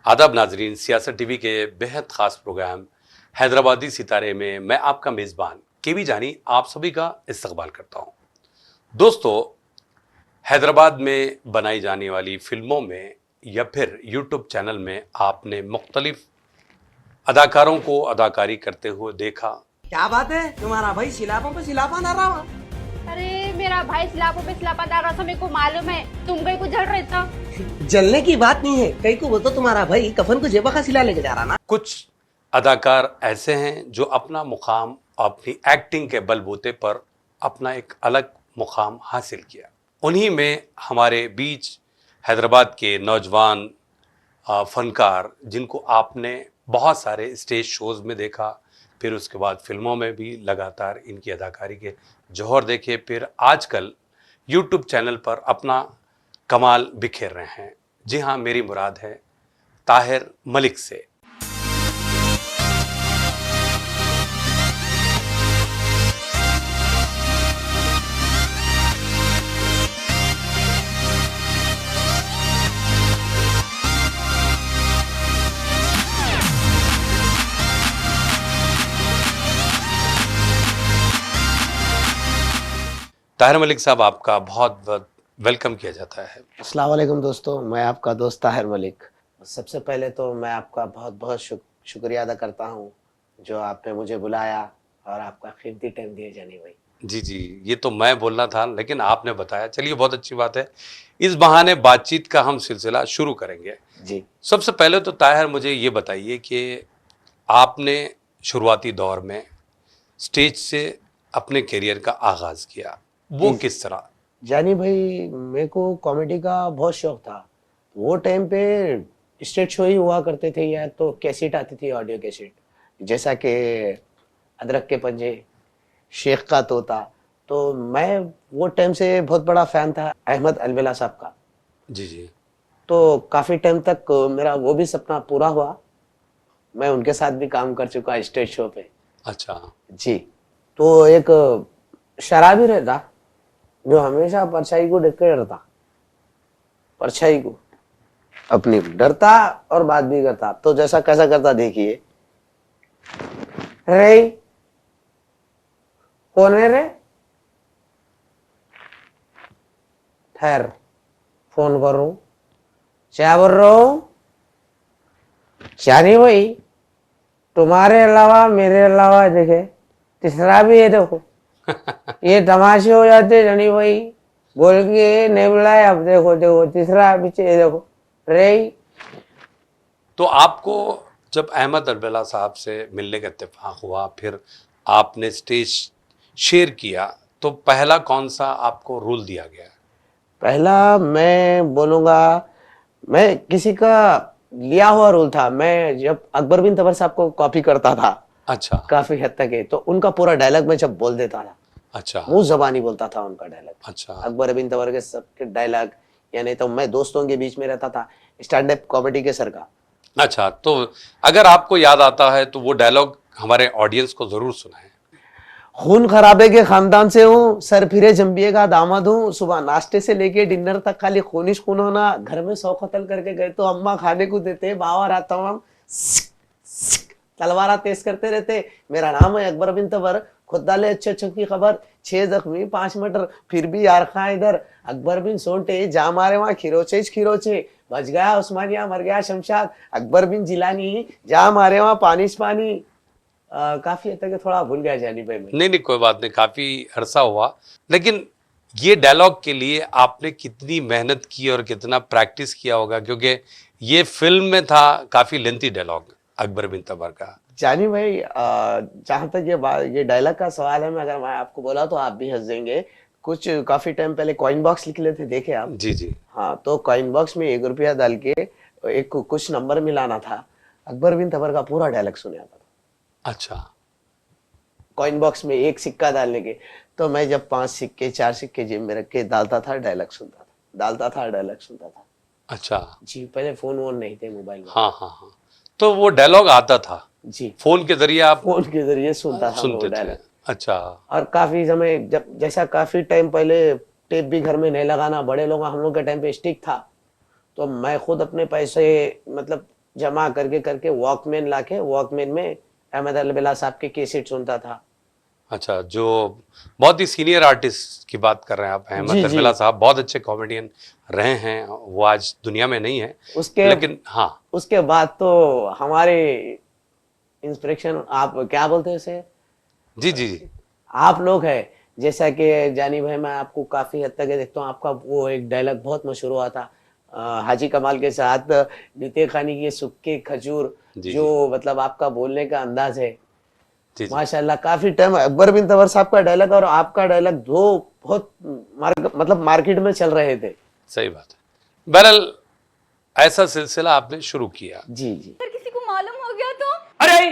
आदाब नाजरीन, सियासत टीवी के बेहद ख़ास प्रोग्राम हैदराबादी सितारे में मैं आपका मेज़बान केवी जानी आप सभी का इस्तकबाल करता हूँ। दोस्तों, हैदराबाद में बनाई जाने वाली फिल्मों में या फिर यूट्यूब चैनल में आपने मुख्तलिफ अदाकारों को अदाकारी करते हुए देखा। क्या बात है, तुम्हारा भाई सिलापों पे सिलापा डाल रहा है। अरे मेरा भाई सिलापों पे सिलापा डाल रहा था, मेरे को मालूम है। तुम कहीं को जल रहे था। जलने की बात नहीं है, कहीं को वो तो तुम्हारा भाई कफन को जेबा का सिला लेके जा रहा ना। कुछ अदाकार ऐसे हैं जो अपना मुकाम अपनी एक्टिंग के बलबूते पर अपना एक अलग मुकाम हासिल किया। उन्हीं में हमारे बीच हैदराबाद के नौजवान फनकार जिनको आपने बहुत सारे स्टेज शोज़ में देखा, फिर उसके बाद फिल्मों में भी लगातार इनकी अदाकारी के जौहर देखे, फिर आजकल यूट्यूब चैनल पर अपना कमाल बिखेर रहे हैं। जी हाँ, मेरी मुराद है ताहिर मलिक से। ताहिर मलिक साहब, आपका बहुत बहुत वेलकम किया जाता है। अस्सलाम वालेकुम दोस्तों, मैं आपका दोस्त ताहिर मलिक। सबसे पहले तो मैं आपका बहुत बहुत शुक्रिया अदा करता हूँ जो आपने मुझे बुलाया और आपका कीमती टाइम दिया जानी भाई। जी जी, ये तो मैं बोलना था लेकिन आपने बताया, चलिए बहुत अच्छी बात है। इस बहाने बातचीत का हम सिलसिला शुरू करेंगे। जी, सबसे पहले तो ताहिर मुझे ये बताइए कि आपने शुरुआती दौर में स्टेज से अपने करियर का आगाज़ किया, वो किस तरह? जानी भाई मेरे को कॉमेडी का बहुत शौक था। वो टाइम पे स्टेज शो ही हुआ करते थे या तो कैसेट आती थी, ऑडियो कैसेट, जैसा कि अदरक के पंजे, शेख का तोता। तो मैं वो टाइम से बहुत बड़ा फैन था अहमद अलवेला साहब का। जी जी। तो काफी टाइम तक मेरा वो भी सपना पूरा हुआ। मैं उनके साथ भी काम कर चुका स्टेज शो पे। अच्छा। जी, तो एक शराबी रहता जो हमेशा परछाई को देख के डरता, परछाई को अपनी डरता और बात भी करता। तो जैसा कैसा करता देखिए, रे कौन है रे, ठहर फोन कर रहा हूं, क्या बोल रहा हूं, जानी भाई तुम्हारे अलावा मेरे अलावा देखे तीसरा भी है, देखो ये तमाशे हो जाते जानी भाई, बोल के नहीं बुलाया, अब देखो देखो तीसरा पीछे देखो रे। तो आपको जब अहमद अलवेला साहब से मिलने का इत्तेफाक हुआ, फिर आपने स्टेज शेयर किया, तो पहला कौन सा आपको रोल दिया गया? पहला मैं बोलूंगा, मैं किसी का लिया हुआ रोल था। मैं जब अकबर बिन तबर साहब को कॉपी करता था अच्छा काफी हद तक है, तो उनका पूरा डायलॉग मैं जब बोल देता था, अच्छा मुंह जबानी बोलता था उनका डायलॉग। अच्छा अकबर बिन तबर के सबके डायलॉग, यानी तो मैं दोस्तों के बीच में रहता था स्टैंड अप कॉमेडी के सर का। अच्छा। तो अगर आपको याद आता है तो वो डायलॉग हमारे ऑडियंस को जरूर सुनाएं। खून खराबे के खानदान से हूँ, सर फिरे जंबिये का दामाद हूँ, सुबह नाश्ते से लेके डिनर तक खाली खूनिश खून होना, घर में 100 कत्ल करके गए तो अम्मा खाने को देते, बाबा रात तमाम तलवारा तेज करते रहते। मेरा नाम है अकबर बिन तबर, खुद डाले अच्छे अच्छों की खबर, 6 जख्मी 5 मर्डर फिर भी यार खा इधर, अकबर बिन सोंटे जा मारे वहां खिरोचे खिरोचे, बच गया उस्मानिया मर गया शमशाद, अकबर बिन जिलानी जा मारे वहां पानी पानी। काफी हद तक थोड़ा भूल गया जानी भाई मैं। नहीं नहीं, कोई बात नहीं, काफी अरसा हुआ। लेकिन ये डायलॉग के लिए आपने कितनी मेहनत की और कितना प्रैक्टिस किया होगा, क्योंकि ये फिल्म में था काफी लेंथी डायलॉग अकबर बिन तबर का। जानी भाई जहां तक ये डायलॉग का सवाल है, मैं अगर मैं आपको बोला तो आप भी हंस देंगे। कुछ काफी टाइम पहले कॉइन बॉक्स लिख लेते देखे आप? जी जी। हाँ, तो कॉइन बॉक्स में 1 रुपया डाल के एक कुछ नंबर मिलाना था, अकबर बिन तबर का पूरा डायलॉग सुना था अच्छा। कॉइन बॉक्स में 1 सिक्का डालने के। तो मैं जब 5 सिक्के 4 सिक्के जेब में रख के डालता था, डायलॉग सुनता था, डालता था, डायलॉग सुनता था। अच्छा। जी, पहले फोन वोन नहीं थे मोबाइल में। हाँ हाँ हाँ, तो वो डायलॉग आता था जी, फोन के जरिए, आप फोन के जरिए सुनता था वो सुनते थे? डायलॉग। अच्छा। और काफी समय जब जैसा काफी टाइम पहले टेप भी घर में नहीं लगाना, बड़े लोग हम लोग के टाइम पे स्टिक था, तो मैं खुद अपने पैसे मतलब जमा करके करके वॉकमैन लाके वॉकमैन में अहमद अलबेला साहब के कैसेट सुनता था। अच्छा, जो बहुत ही सीनियर आर्टिस्ट की बात कर रहे हैं आप, अहमद जी, अलबेला जी। साहब बहुत अच्छे कॉमेडियन रहे हैं, वो आज दुनिया में नहीं है, उसके लेकिन हाँ। उसके बाद तो हमारे इंस्पिरेशन, आप क्या बोलते हैं उसे, जी जी जी। आप लोग हैं। जैसा कि जानी भाई, मैं आपको काफी हद तक देखता हूँ, आपका वो एक डायलॉग बहुत मशहूर हुआ था हाजी कमाल के साथ, बीते खानी के सुक्के खजूर, जी जो जी मतलब आपका बोलने का अंदाज है जी जी। माशाल्लाह। काफी टाइम अकबर बिन तवर साहब का डायलॉग और आपका डायलॉग दो बहुत मतलब मार्केट में चल रहे थे। सही बात है। बहरहाल ऐसा सिलसिला आपने शुरू किया। जी जी। अगर किसी को मालूम हो गया तो? अरे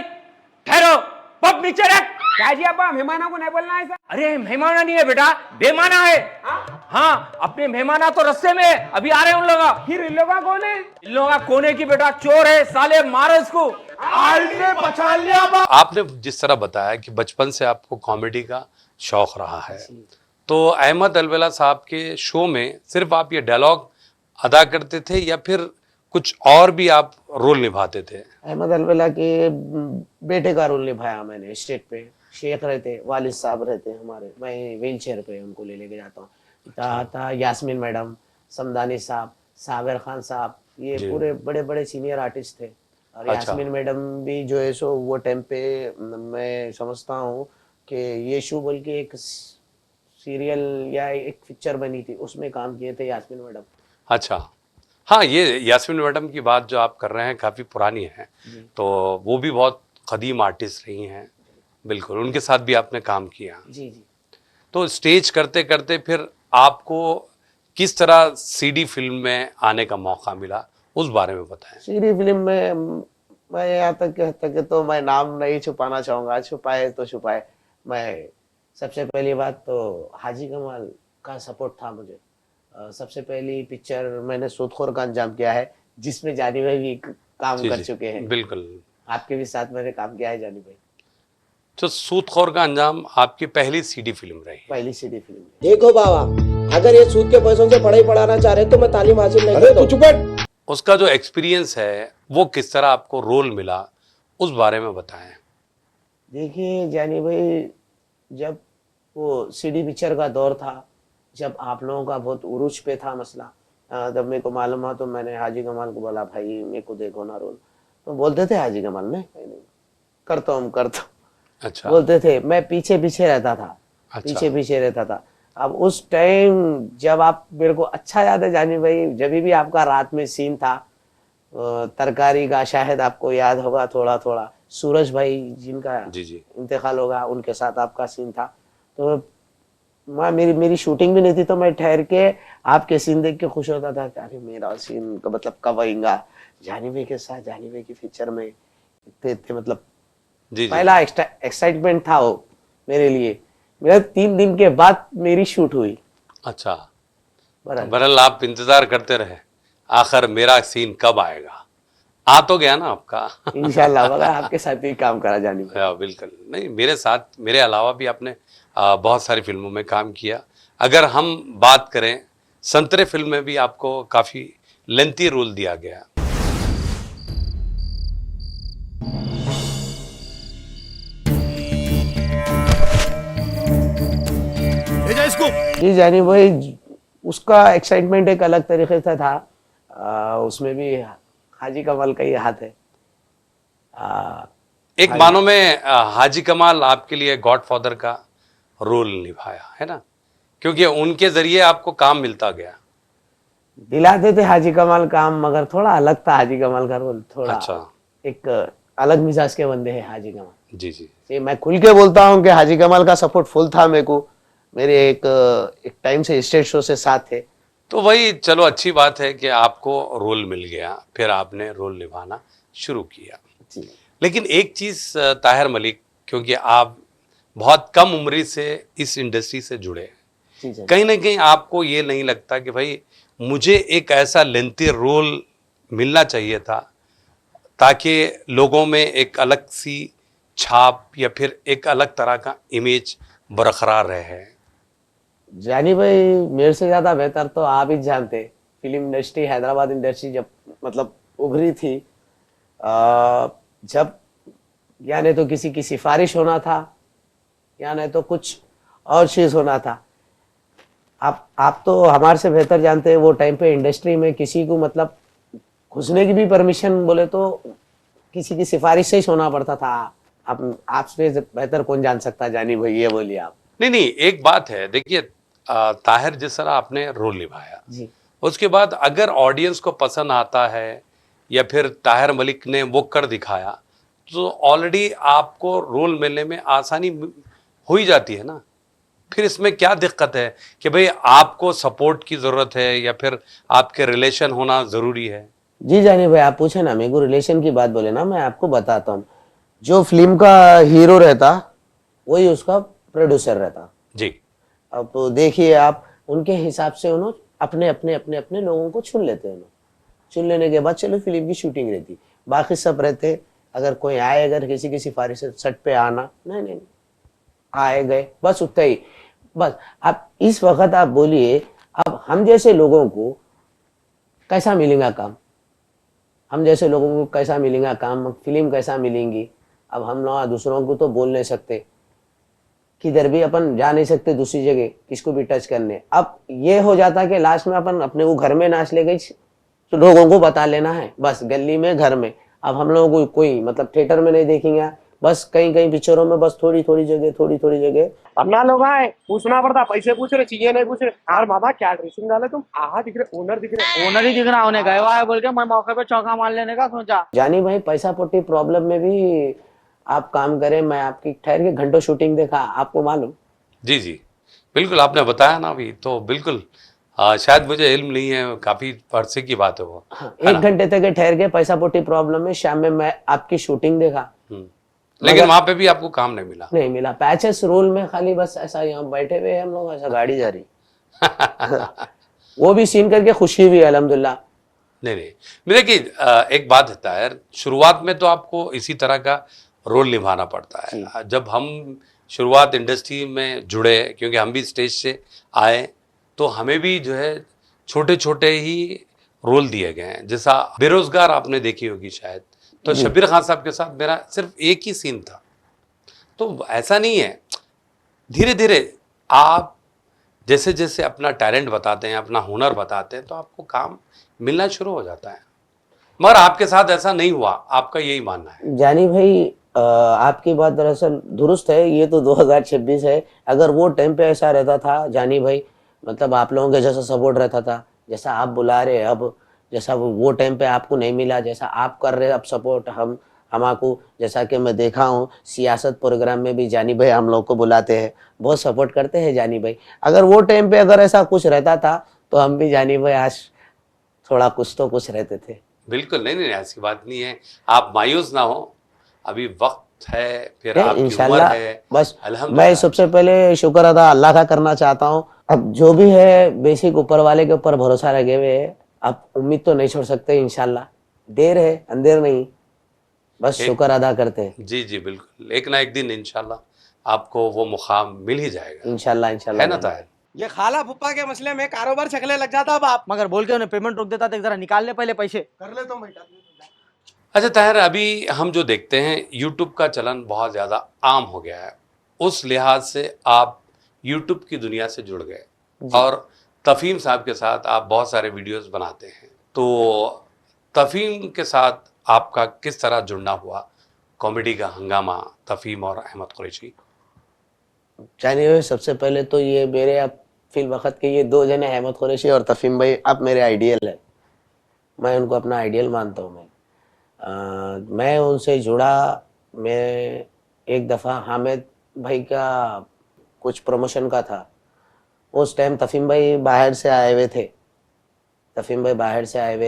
ठहरो, पग नीचे रख। क्या जी अब्बा, मेहमानों को नहीं बोलना ऐसा? अरे मेहमाना नहीं है बेटा, बेमाना है। हाँ, अपने मेहमाना तो रस्ते में अभी आ रहे हैं उन लोग। फिर इन लोग कौन है? इन लोग कोने की बेटा चोर है साले, मारो इसको। पहचान लिया। आपने जिस तरह बताया कि बचपन से आपको कॉमेडी का शौक रहा है, तो अहमद अलबेला साहब के शो में सिर्फ आप ये डायलॉग अदा करते थे या फिर कुछ और भी आप रोल निभाते थे? अहमद अलबेला के बेटे का रोल निभाया मैंने स्टेज पे। शेख रहते, वालिद साहब रहते हमारे, मैं व्हील चेयर पे उनको ले लेके जाता हूँ। था यास्मीन मैडम, समदानी साहब, साबिर खान साहब, ये जी। पूरे बड़े बड़े सीनियर आर्टिस्ट थे। और अच्छा। यास्मीन मैडम भी जो है सो वो टाइम पे मैं समझता हूँ कि यीशु बोल के एक सीरियल या एक पिक्चर बनी थी, उसमें काम किए थे यास्मीन मैडम। अच्छा, हाँ, ये यास्मीन मैडम की बात जो आप कर रहे हैं काफ़ी पुरानी है, तो वो भी बहुत कदीम आर्टिस्ट रही हैं। बिल्कुल, उनके साथ भी आपने काम किया। जी जी। तो स्टेज करते करते फिर आपको किस तरह सीडी फिल्म में आने का मौका मिला, उस बारे में बताएं। सीरी फिल्म में मैं यहाँ तक कह तक तो मैं नाम नहीं छुपाना चाहूंगा, छुपाए तो छुपाए। मैं सबसे पहली बात तो हाजी कमाल का सपोर्ट था मुझे। सबसे पहली पिक्चर मैंने सूदखोर का अंजाम किया है, जिसमें जानी भाई भी काम जी कर जी, चुके हैं। बिल्कुल। आपके भी साथ मैंने काम किया है जानी भाई। तो सूदखोर का अंजाम आपकी पहली सीडी फिल्म रही। पहली सीडी फिल्म। देखो बाबा, अगर ये सूद के पैसों से पढ़ाई पढ़ाना चाह रहे तो मैं तालीम हासिल नहीं करता। चुप बैठ। उसका जो एक्सपीरियंस है वो किस तरह आपको रोल मिला, उस बारे में बताएं। देखिए जानी भाई, जब वो सीडी पिक्चर का दौर था, जब आप लोगों का बहुत उरूज पे था मसला, जब मेरे को मालूम हुआ तो मैंने हाजी कमाल को बोला, भाई मेरे को देखो ना रोल। तो बोलते थे हाजी कमाल, नहीं करता हूँ करता हूँ अच्छा। बोलते थे। मैं पीछे पीछे रहता था। अच्छा। पीछे पीछे रहता था। अब उस टाइम जब आप, मेरे को अच्छा याद है जानी भाई, जब भी आपका रात में सीन था तरकारी का, शायद आपको याद होगा थोड़ा थोड़ा, सूरज भाई जिनका जी जी। इंतकाल होगा, उनके साथ आपका सीन था। तो मैं मेरी शूटिंग भी नहीं थी, तो मैं ठहर के आपके सीन देख के खुश होता था कि अरे मेरा सीन का मतलब कब आएगा जानी भाई के साथ, जानी भाई की पिक्चर में। इतने इतने मतलब जी जी। पहला एक्साइटमेंट था वो मेरे लिए। मेरा 3 दिन के बाद मेरी शूट हुई। अच्छा, बराबर। बहरहाल आप इंतजार करते रहे, आखिर मेरा सीन कब आएगा। आ तो गया ना आपका। इंशाल्लाह मगर आपके साथ ही काम करा जानी भाई। हाँ, बिल्कुल। नहीं, मेरे साथ, मेरे अलावा भी आपने बहुत सारी फिल्मों में काम किया। अगर हम बात करें, संतरे फिल्म में भी आपको काफ़ी लेंथी रोल दिया गया। जी जानी भाई, उसका एक्साइटमेंट एक अलग तरीके से था। उसमें भी हाजी कमाल का ही हाथ है। एक मानो में हाजी कमाल आपके लिए गॉडफादर का रोल निभाया है ना, क्योंकि उनके जरिए आपको काम मिलता गया। दिलाते थे हाजी कमाल काम, मगर थोड़ा अलग था हाजी कमाल का रोल। थोड़ा अच्छा। एक अलग मिजाज के बंदे हैं हाजी कमाल। जी जी। ये मैं खुल के बोलता हूँ कि हाजी कमाल का सपोर्ट फुल था मेरे को। मेरे एक टाइम से स्टेज शो से साथ थे। तो वही, चलो अच्छी बात है कि आपको रोल मिल गया, फिर आपने रोल निभाना शुरू किया। जी। लेकिन एक चीज़ ताहिर मलिक, क्योंकि आप बहुत कम उम्र से इस इंडस्ट्री से जुड़े, जी जी। कहीं ना कहीं आपको ये नहीं लगता कि भाई मुझे एक ऐसा लेंथी रोल मिलना चाहिए था ताकि लोगों में एक अलग सी छाप या फिर एक अलग तरह का इमेज बरकरार रहे? जानी भाई, मेरे से ज्यादा बेहतर तो आप ही जानते, फिल्म इंडस्ट्री, हैदराबाद इंडस्ट्री जब मतलब उभरी थी, जब या नहीं तो किसी की सिफारिश होना था या नहीं तो कुछ और चीज होना था। आप तो हमारे से बेहतर जानते हैं वो टाइम पे इंडस्ट्री में किसी को मतलब घुसने की भी परमिशन बोले तो किसी की सिफारिश से ही होना पड़ता था। आपसे बेहतर कौन जान सकता है जानी भाई, ये बोलिए आप। नहीं, एक बात है, देखिए ताहिर जिस तरह आपने रोल निभाया जी उसके बाद अगर ऑडियंस को पसंद आता है या फिर ताहिर मलिक ने वो कर दिखाया तो ऑलरेडी आपको रोल मिलने में आसानी हो ही जाती है ना। फिर इसमें क्या दिक्कत है कि भाई आपको सपोर्ट की जरूरत है या फिर आपके रिलेशन होना जरूरी है? जी जानी भाई, आप पूछे ना मेरे को रिलेशन की बात बोले ना, मैं आपको बताता हूँ। जो फिल्म का हीरो रहता वही उसका प्रोड्यूसर रहता। जी अब तो देखिए आप, उनके हिसाब से उन्होंने अपने अपने अपने अपने लोगों को चुन लेते हैं। चुन लेने के बाद चलो फिल्म की शूटिंग रहती, बाकी सब रहते। अगर कोई आए, अगर किसी की सिफारिश से सेट पे आना, नहीं आए गए बस उतना ही। बस आप इस वक्त आप बोलिए, अब हम जैसे लोगों को कैसा मिलेगा काम, हम जैसे लोगों को कैसा मिलेगा काम, फिल्म कैसा मिलेंगी। अब हम लोग दूसरों को तो बोल नहीं सकते, किधर भी अपन जा नहीं सकते दूसरी जगह किसको भी टच करने। अब ये हो जाता कि लास्ट में अपन अपने को घर में नाच ले गई तो लोगों को बता लेना है, बस गली में घर में। अब हम लोगों को कोई मतलब थिएटर में नहीं देखेंगे, बस कहीं कहीं पिक्चरों में बस थोड़ी थोड़ी जगह। अपना लोग आए, पूछना पड़ता, पैसे पूछ रहे, चाहिए नहीं पूछ रहे। यार बाबा क्या ड्रेसिंग डाले तुम, आहा दिख रहे, ओनर दिख रहे। ओनर ही दिख रहा होने गए हुआ है बोल के मैं मौके पे चौका मार लेने का सोचा। जानी भाई, पैसा पोटी प्रॉब्लम में भी आप काम करें, मैं आपकी ठहर के घंटों शूटिंग देखा, आपको मालूम। जी बिल्कुल, आपने बताया ना अभी तो बिल्कुल शायद मुझे इल्म नहीं है, काफी अरसे की बात है वो। हाँ, 1 घंटे तक ठहर के पैसा पोटी प्रॉब्लम में शाम में मैं आपकी शूटिंग देखा। लेकिन वहां पे भी आपको काम नहीं मिला? पैचेस रोल में खाली बस ऐसा यहाँ बैठे हुए हम लोग, ऐसा गाड़ी जा रही वो भी सीन करके खुशी हुई अल्हम्दुलिल्लाह। नहीं देखिए एक बात है यार, शुरुआत में तो आपको इसी तरह का रोल निभाना पड़ता है। जब हम शुरुआत इंडस्ट्री में जुड़े, क्योंकि हम भी स्टेज से आए, तो हमें भी जो है छोटे छोटे ही रोल दिए गए हैं। जैसा बेरोजगार आपने देखी होगी शायद, तो शब्बीर खान साहब के साथ मेरा सिर्फ एक ही सीन था। तो ऐसा नहीं है, धीरे धीरे आप जैसे जैसे अपना टैलेंट बताते हैं, अपना हुनर बताते हैं, तो आपको काम मिलना शुरू हो जाता है। मगर आपके साथ ऐसा नहीं हुआ, आपका यही मानना है? जानी भाई, आपकी बात दरअसल दुरुस्त है। ये तो 2026 है। अगर वो टाइम पे ऐसा रहता था जानी भाई, मतलब आप लोगों के जैसा सपोर्ट रहता था, जैसा आप बुला रहे अब, जैसा वो टाइम पे आपको नहीं मिला, जैसा आप कर रहे अब सपोर्ट हमको, जैसा कि मैं देखा हूँ सियासत प्रोग्राम में भी जानी भाई हम लोग को बुलाते हैं, बहुत सपोर्ट करते हैं जानी भाई। अगर वो टाइम पे अगर ऐसा कुछ रहता था तो हम भी जानी भाई आज थोड़ा कुछ तो कुछ रहते थे। बिल्कुल नहीं, ऐसी बात नहीं है। आप मायूस ना हो, अभी वक्त है, फिर आपकी उम्र इंशाल्लाह। है। बस अल्हम्दुलिल्लाह। मैं सबसे पहले शुक्र अदा अल्लाह का करना चाहता हूँ। अब जो भी है बेसिक ऊपर वाले के ऊपर भरोसा लगे हुए है, अब उम्मीद तो नहीं छोड़ सकते। इंशाल्लाह, देर है अंधेर नहीं, बस शुक्र अदा करते हैं। जी बिल्कुल, एक ना एक दिन इंशाल्लाह आपको वो मुकाम मिल ही जाएगा। इंशाल्लाह है ना ताहिर? ये खाला फुप्पा के मसले में कारोबार चकले लग जाता। अब आप मगर बोल के उन्हें पेमेंट रोक देता था, जरा निकाल ले पहले पैसे। कर ले तो बेटा। अच्छा ताहिर, अभी हम जो देखते हैं यूट्यूब का चलन बहुत ज़्यादा आम हो गया है, उस लिहाज से आप यूट्यूब की दुनिया से जुड़ गए और तफहीम साहब के साथ आप बहुत सारे वीडियोस बनाते हैं। तो तफहीम के साथ आपका किस तरह जुड़ना हुआ? कॉमेडी का हंगामा, तफहीम और अहमद कुरैशी। जानिए, सबसे पहले तो ये मेरे अब फिल वक्त के ये 2 जने अहमद कुरैशी और तफहीम भाई अब मेरे आइडियल है। मैं उनको अपना आइडियल मानता हूँ। मैं उनसे जुड़ा, मैं एक दफ़ा हामिद भाई का कुछ प्रमोशन का था, उस टाइम तफहीम भाई बाहर से आए हुए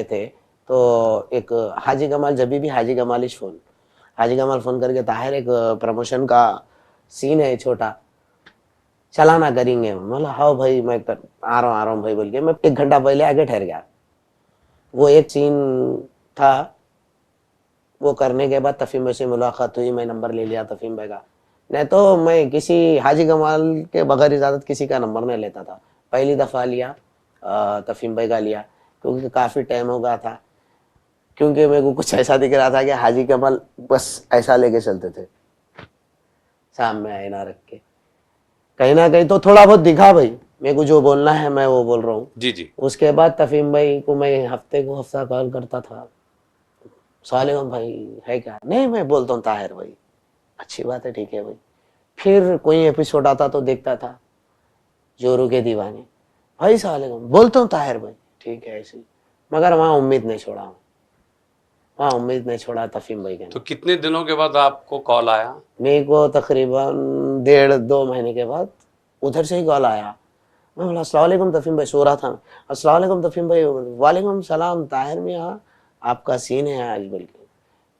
थे। तो एक हाजी कमाल, जब भी हाजी कमाल फ़ोन करके, ताहिर एक प्रमोशन का सीन है छोटा, चलाना करेंगे। बोला हाँ भाई मैं आ रहा हूँ भाई बोल के मैं 1 घंटा पहले आके ठहर गया। वो एक सीन था, वो करने के बाद तफहीम भाई से मुलाकात हुई, मैं नंबर ले लिया तफहीम भाई का। नहीं तो मैं किसी हाजी कमाल के बगैर इजाज़त किसी का नंबर नहीं लेता था। पहली दफ़ा लिया तफहीम भाई का लिया, क्योंकि काफ़ी टाइम हो गया था। क्योंकि मेरे को कुछ ऐसा दिख रहा था कि हाजी कमल बस ऐसा लेके चलते थे सामने आईना रख के। कहीं ना कहीं तो थोड़ा बहुत दिखा भाई, मेरे को जो बोलना है मैं वो बोल रहा हूँ। जी जी। उसके बाद तफीम भाई को मैं हफ्ता कॉल करता था, सलाम भाई है क्या? नहीं मैं बोलता हूँ ताहिर भाई। अच्छी बात है, ठीक है भाई। फिर कोई एपिसोड आता तो देखता था, जोरू के दीवाने, भाई सलाम बोलता हूँ ताहिर भाई, ठीक है ऐसे। मगर वहाँ उम्मीद नहीं छोड़ा, वहाँ उम्मीद नहीं छोड़ा तफीम भाई के। तो कितने दिनों के बाद आपको कॉल आया? मेरे को तकरीबन 1.5-2 महीने के बाद उधर से ही कॉल आया। मैं बोला अस्सलाम वालेकुम तफीम भाई, सो रहा था। अस्सलाम वालेकुम तफीम भाई। वालेकुम सलाम ताहिर मियां, आपका सीन है आज बोल के।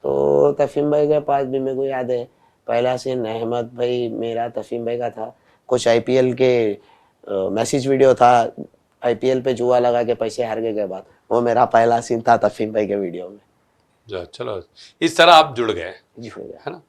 तो तफीम भाई के पास भी मेरे को याद है पहला सीन अहमद भाई मेरा तफीम भाई का था। कुछ आईपीएल के मैसेज वीडियो था, आईपीएल पे जुआ लगा के पैसे हार के बाद, वो मेरा पहला सीन था तफीम भाई के वीडियो में। चलो इस तरह आप जुड़ गए, जी हो गया है ना?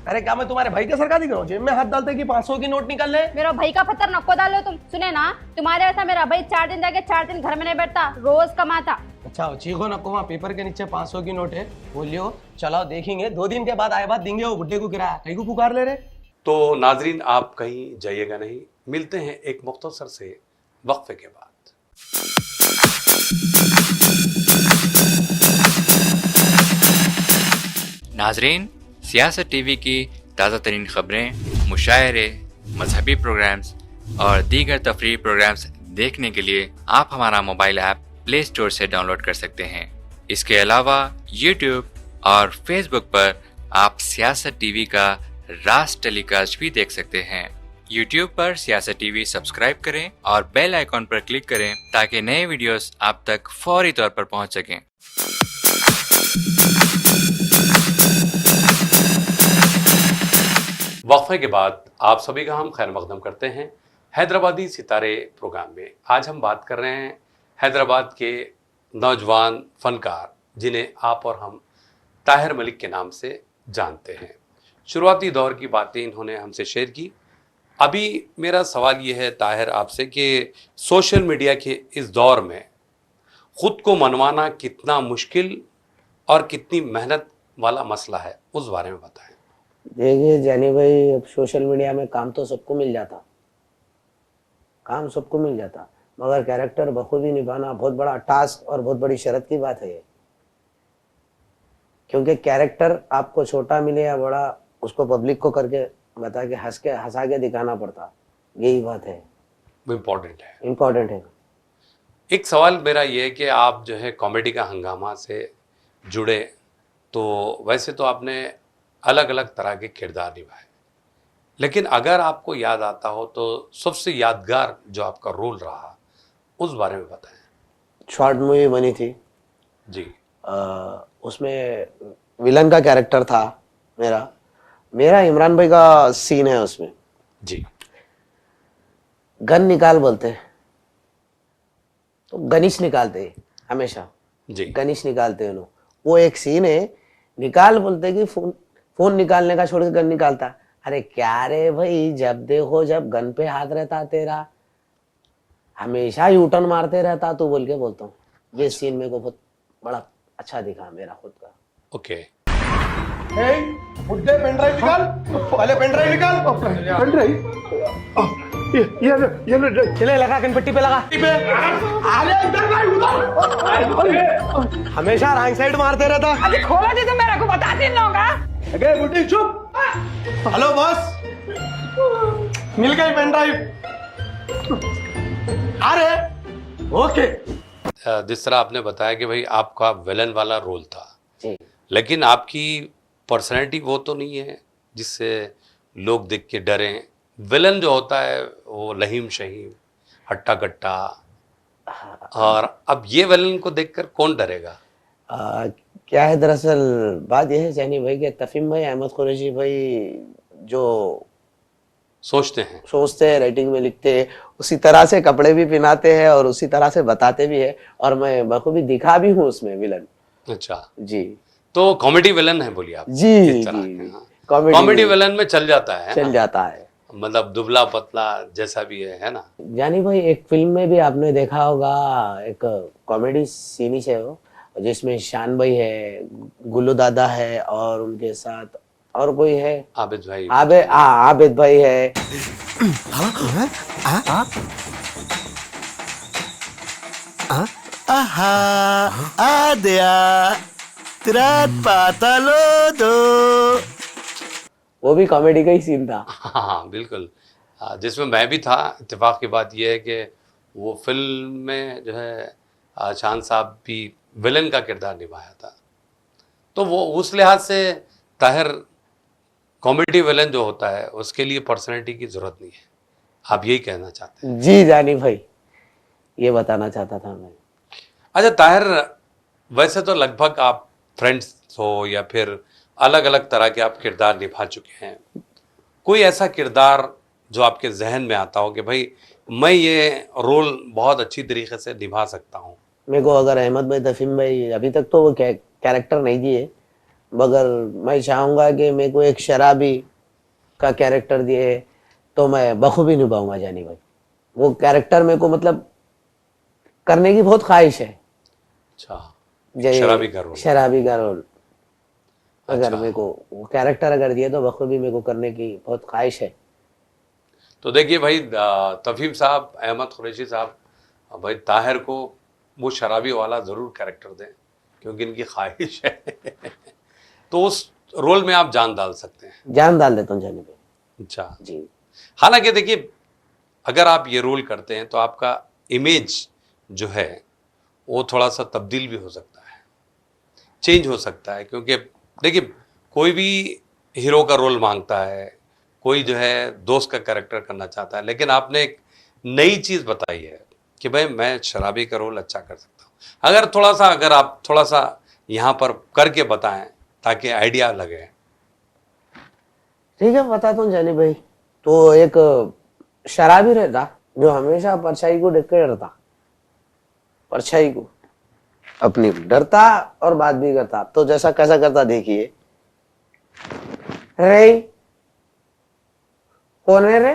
अरे क्या मैं तुम्हारे भाई का सरकार दिख रहा हूँ? जेब में हाथ डालते कि 500 की नोट निकाल ले। मेरा भाई का पत्थर नको डालो तुम। सुने ना, तुम्हारे ऐसा मेरा भाई 4 दिन जाके 4 दिन घर में नहीं बैठता, रोज कमाता। अच्छा चीखो नको, वहाँ पेपर के नीचे 500 की नोट है, बोलियो चलाओ देखेंगे। 2 दिन के बाद आए बात देंगे वो बुड्ढे को किराया, कहीं को पुकार ले रहे। तो नाजरीन आप कहीं जाइएगा नहीं, मिलते हैं एक मुख्तसर से वक्फे के बाद। नाजरीन, सियासत टीवी की ताज़ा तरीन खबरें, मुशायरे, मजहबी प्रोग्राम्स और दीगर तफरीही प्रोग्राम्स देखने के लिए आप हमारा मोबाइल ऐप प्ले स्टोर से डाउनलोड कर सकते हैं। इसके अलावा यूट्यूब और फेसबुक पर आप सियासत टीवी का राज टेलीकास्ट भी देख सकते हैं। यूट्यूब पर सियासत टीवी सब्सक्राइब करें और बेल आइकॉन पर क्लिक करें ताकि नए वीडियोस आप तक फौरी तौर पर पहुंच सकें। वक्फे के बाद आप सभी का हम खैर मकदम करते हैं हैदराबादी सितारे प्रोग्राम में। आज हम बात कर रहे हैं हैदराबाद के नौजवान फनकार जिन्हें आप और हम ताहिर मलिक के नाम से जानते हैं। शुरुआती दौर की बातें इन्होंने हमसे शेयर की। अभी मेरा सवाल ये है ताहिर आपसे कि सोशल मीडिया के इस दौर में ख़ुद को मनवाना कितना मुश्किल और कितनी मेहनत वाला मसला है, उस बारे में बताएं। देखिए जानी भाई, अब सोशल मीडिया में काम तो सबको मिल जाता, काम सबको मिल जाता, मगर कैरेक्टर बखूबी निभाना बहुत बड़ा टास्क और बहुत बड़ी शर्त की बात है ये। क्योंकि कैरेक्टर आपको छोटा मिले या बड़ा, उसको पब्लिक को करके बता के हंसा के दिखाना पड़ता, यही बात है, वो इम्पोर्टेंट है। एक सवाल मेरा ये है कि आप जो है कॉमेडी का हंगामा से जुड़े, तो वैसे तो आपने अलग अलग तरह के किरदार निभाए, लेकिन अगर आपको याद आता हो तो सबसे यादगार जो आपका रोल रहा, उस बारे में बताएं। शॉर्ट मूवी बनी थी जी, उसमें विलन का कैरेक्टर था मेरा इमरान भाई का सीन है उसमें। जी, गन निकाल बोलते हैं तो गनिश निकालते हमेशा जी, गनिश निकालते हैं लोग। वो एक सीन है, निकाल बोलते कि फोन निकालने का छोड़ के गन निकालता। अरे क्या रे भाई, जब देखो जब गन पे हाथ रहता तेरा, हमेशा यूटर्न मारते रहता तू बोल के बोलता हूँ। ये सीन मेरे को बहुत बड़ा अच्छा दिखा मेरा खुद का। ओके। बुड्ढे पेन ड्राइव निकाल, पहले पेन ड्राइव निकाल। पेन ड्राइव ये चले लगा, कनपट्टी पे लगा। अरे इधर नहीं, हमेशा राइट साइड मारते रहता। अरे खोला दे तो मेरे को बता दें लोग। अरे बुड्ढी चुप। हेलो बॉस, मिल गई पेन ड्राइव। अरे ओके। जिस तरह आपने बताया कि भाई आपका विलन वाला रोल था, जी, लेकिन आपकी पर्सनैलिटी वो तो नहीं है जिससे लोग देख के डरें। विलन जो होता है वो लहीम शहीम, हट्टा कट्टा, और अब ये विलन को देखकर कौन डरेगा? क्या है दरअसल बात यह है जानी भाई कि तफीम भाई, अहमद कुरैशी भाई जो सोचते हैं, राइटिंग में लिखते हैं, उसी तरह से कपड़े भी पहनाते हैं और उसी तरह से बताते भी है, और मैं बखूबी दिखा भी हूँ उसमें विलन। अच्छा, जी, तो कॉमेडी विलन है बोलिए आप? जी इस तरह जी, के, हाँ। कॉमेडी कॉमेडी विलन में चल जाता है चल ना? जाता है, मतलब दुबला पतला जैसा भी है ना? जानी भाई एक फिल्म में भी आपने देखा होगा, एक कॉमेडी सीन है वो, जिसमें शान भाई है, गुल्लू दादा है, और उनके साथ और कोई है, आबिद भाई। आबिद भाई है। ఆహా అదయా త్రాట్ పాతలో దో वो भी कॉमेडी का ही सीन था। हाँ बिल्कुल। जिसमें मैं भी था। इत्तेफाक की बात यह है कि वो फिल्म में जो है शान साहब भी विलन का किरदार निभाया था, तो वो उस लिहाज से ताहिर कॉमेडी विलन जो होता है उसके लिए पर्सनैलिटी की ज़रूरत नहीं है, आप यही कहना चाहते हैं? जी जानी भाई, ये बताना चाहता था मैं। अच्छा ताहिर, वैसे तो लगभग आप फ्रेंड्स हो या फिर अलग अलग तरह के आप किरदार निभा चुके हैं, कोई ऐसा किरदार जो आपके जहन में आता हो कि भाई मैं ये रोल बहुत अच्छी तरीके से निभा सकता हूँ? मेरे को अगर अहमद भाई, तफीम भाई, अभी तक तो वो कैरेक्टर नहीं दिए, मगर मैं चाहूँगा कि मेरे को एक शराबी का कैरेक्टर दिए तो मैं बखूबी निभाऊंगा जानी भाई। वो कैरेक्टर मेरे को मतलब करने की बहुत ख्वाहिश है। अच्छा, जय शराबी का रोल। शराबी का रोल अगर अच्छा। मेरे को वो कैरेक्टर अगर दिए तो बखूबी मेरे को करने की बहुत ख्वाहिश है। तो देखिए भाई, तफीम साहब, अहमद कुरैशी साहब, भाई ताहिर को वो शराबी वाला ज़रूर कैरेक्टर दें क्योंकि इनकी ख्वाहिश है तो उस रोल में आप जान डाल सकते हैं। जान डाल देता हूँ जानी भाई। अच्छा जी, हालांकि देखिए, अगर आप ये रोल करते हैं तो आपका इमेज जो है वो थोड़ा सा तब्दील भी हो सकता है, चेंज हो सकता है, क्योंकि देखिए कोई भी हीरो का रोल मांगता है, कोई जो है दोस्त का कैरेक्टर करना चाहता है, लेकिन आपने एक नई चीज़ बताई है कि भाई मैं शराबी का रोल अच्छा कर सकता हूँ। अगर आप थोड़ा सा यहाँ पर करके बताएं ताकि आइडिया लगे। ठीक है, बताता हूँ जानी भाई। तो एक शराबी रहता जो हमेशा परछाई को देख कर डरता, परछाई को अपनी डरता और बात भी करता। तो जैसा कैसा करता देखिए, रे कौन है रे,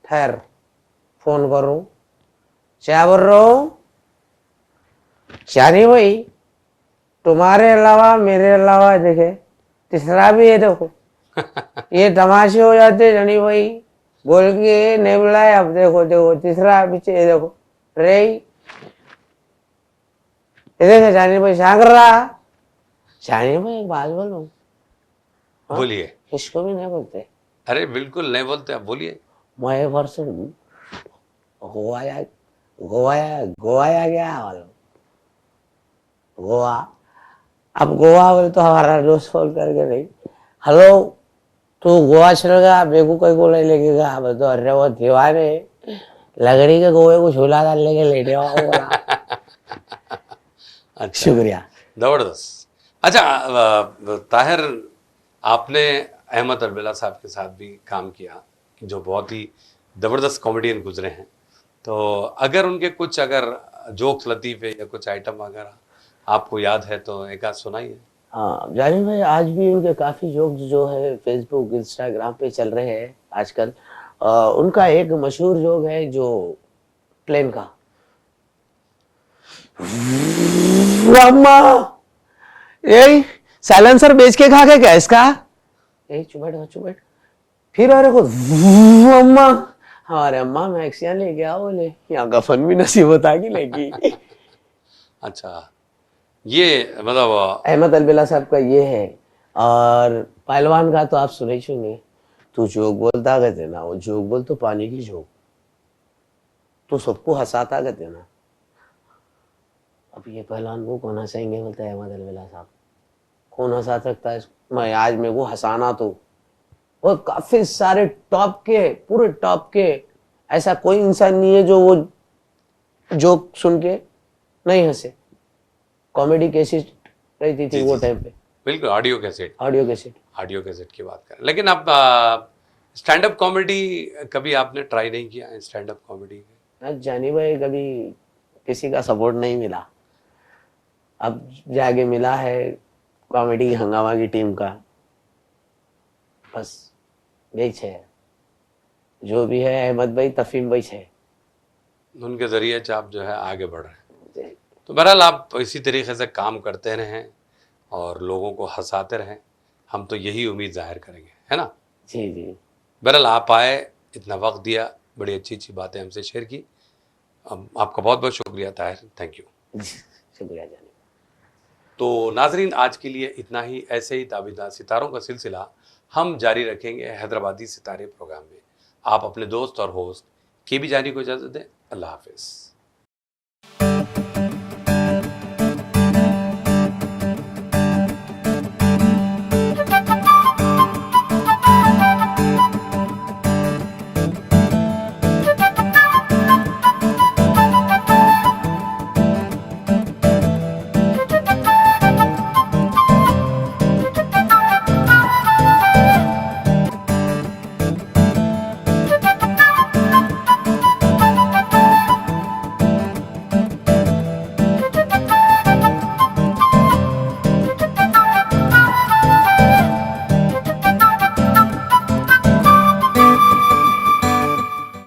ठहर फोन करूं, क्या बोल रहा हूं जानी भाई, तुम्हारे अलावा मेरे अलावा देखे तीसरा भी है, देखो ये तमाशे हो जाते जानी भाई, बोल के नहीं बुलाया, अब देखो देखो तीसरा पीछे, ये देखो रे, ये देखे जानी भाई क्या कर रहा। जानी भाई एक बात बोलूं, बोलिए। इसको भी नहीं बोलते। अरे बिल्कुल नहीं बोलते, आप बोलिए। मैं एक वर्ष गोवा गया वालों, गोवा। अब गोवा बोले तो हमारा दोस्त फोन करके नहीं, हेलो तू गोवा चल गया, मेरे को कोई को नहीं लेके गया। बोले तो अरे वो दीवाने लगड़ी के गोवे को झूला डालने के लेटे हुआ बोला। अच्छा, शुक्रिया। जबरदस्त। अच्छा ताहिर, आपने अहमद अलबेला साहब के साथ भी काम किया जो बहुत ही ज़बरदस्त कॉमेडियन गुजरे हैं, तो अगर उनके कुछ जोक्स लतीफ़े या कुछ आइटम अगर आपको याद है तो एक आध सुनाइए। हाँ जानी भाई, आज भी उनके काफी जोक्स जो है फेसबुक इंस्टाग्राम पे चल रहे हैं आजकल। उनका एक मशहूर जोक है जो प्लेन का, अम्मा यही साइलेंसर बेच के खा के क्या इसका, यही चुपड़ फिर अरे को अम्मा, हमारे अम्मा मैक्सियां ले गया, बोले यहाँ कफन भी नसीब होता कि लेगी। अच्छा, ये मतलब अहमद अलबेला साहब का ये है। और पहलवान का तो आप सुने ही होंगे, तू जोक बोलता कहते ना, वो जोक बोल तो पानी की जोक, तू सबको हंसाता कहते ना। अब ये पहलवान को कौन हंसाएंगे, बोलता है अहमद अलबेला साहब, कौन हंसा सकता है। मैं आज मेरे को हंसाना तो, और काफी सारे टॉप के, पूरे टॉप के, ऐसा कोई इंसान नहीं है जो वो जोक सुन के नहीं हंसे। कॉमेडी कैसेट रहती थी वो टाइम पे, बिल्कुल ऑडियो कैसेट की बात करें, लेकिन आप स्टैंड अप कॉमेडी कभी आपने ट्राई नहीं किया? स्टैंड अप कॉमेडी जानी भाई कभी किसी का सपोर्ट नहीं मिला, अब जाके मिला है कॉमेडी हंगामा की टीम का, बस यही है। जो भी है अहमद भाई, तफीम भाई है, उनके ज़रिए से आप जो है आगे बढ़ रहे हैं। जी तो बहरहाल आप इसी तरीके से काम करते रहें और लोगों को हंसाते रहें, हम तो यही उम्मीद जाहिर करेंगे, है ना। जी जी बहरहाल आप आए, इतना वक्त दिया, बड़ी अच्छी अच्छी बातें हमसे शेयर की। आपका बहुत बहुत शुक्रिया ताहिर, थैंक यू। शुक्रिया जानी। तो नाजरीन, आज के लिए इतना ही। ऐसे ही ताबीदा सितारों का सिलसिला हम जारी रखेंगे हैदराबादी सितारे प्रोग्राम में। आप अपने दोस्त और होस्ट के बी जानी को इजाज़त दें। अल्लाह हाफिज़।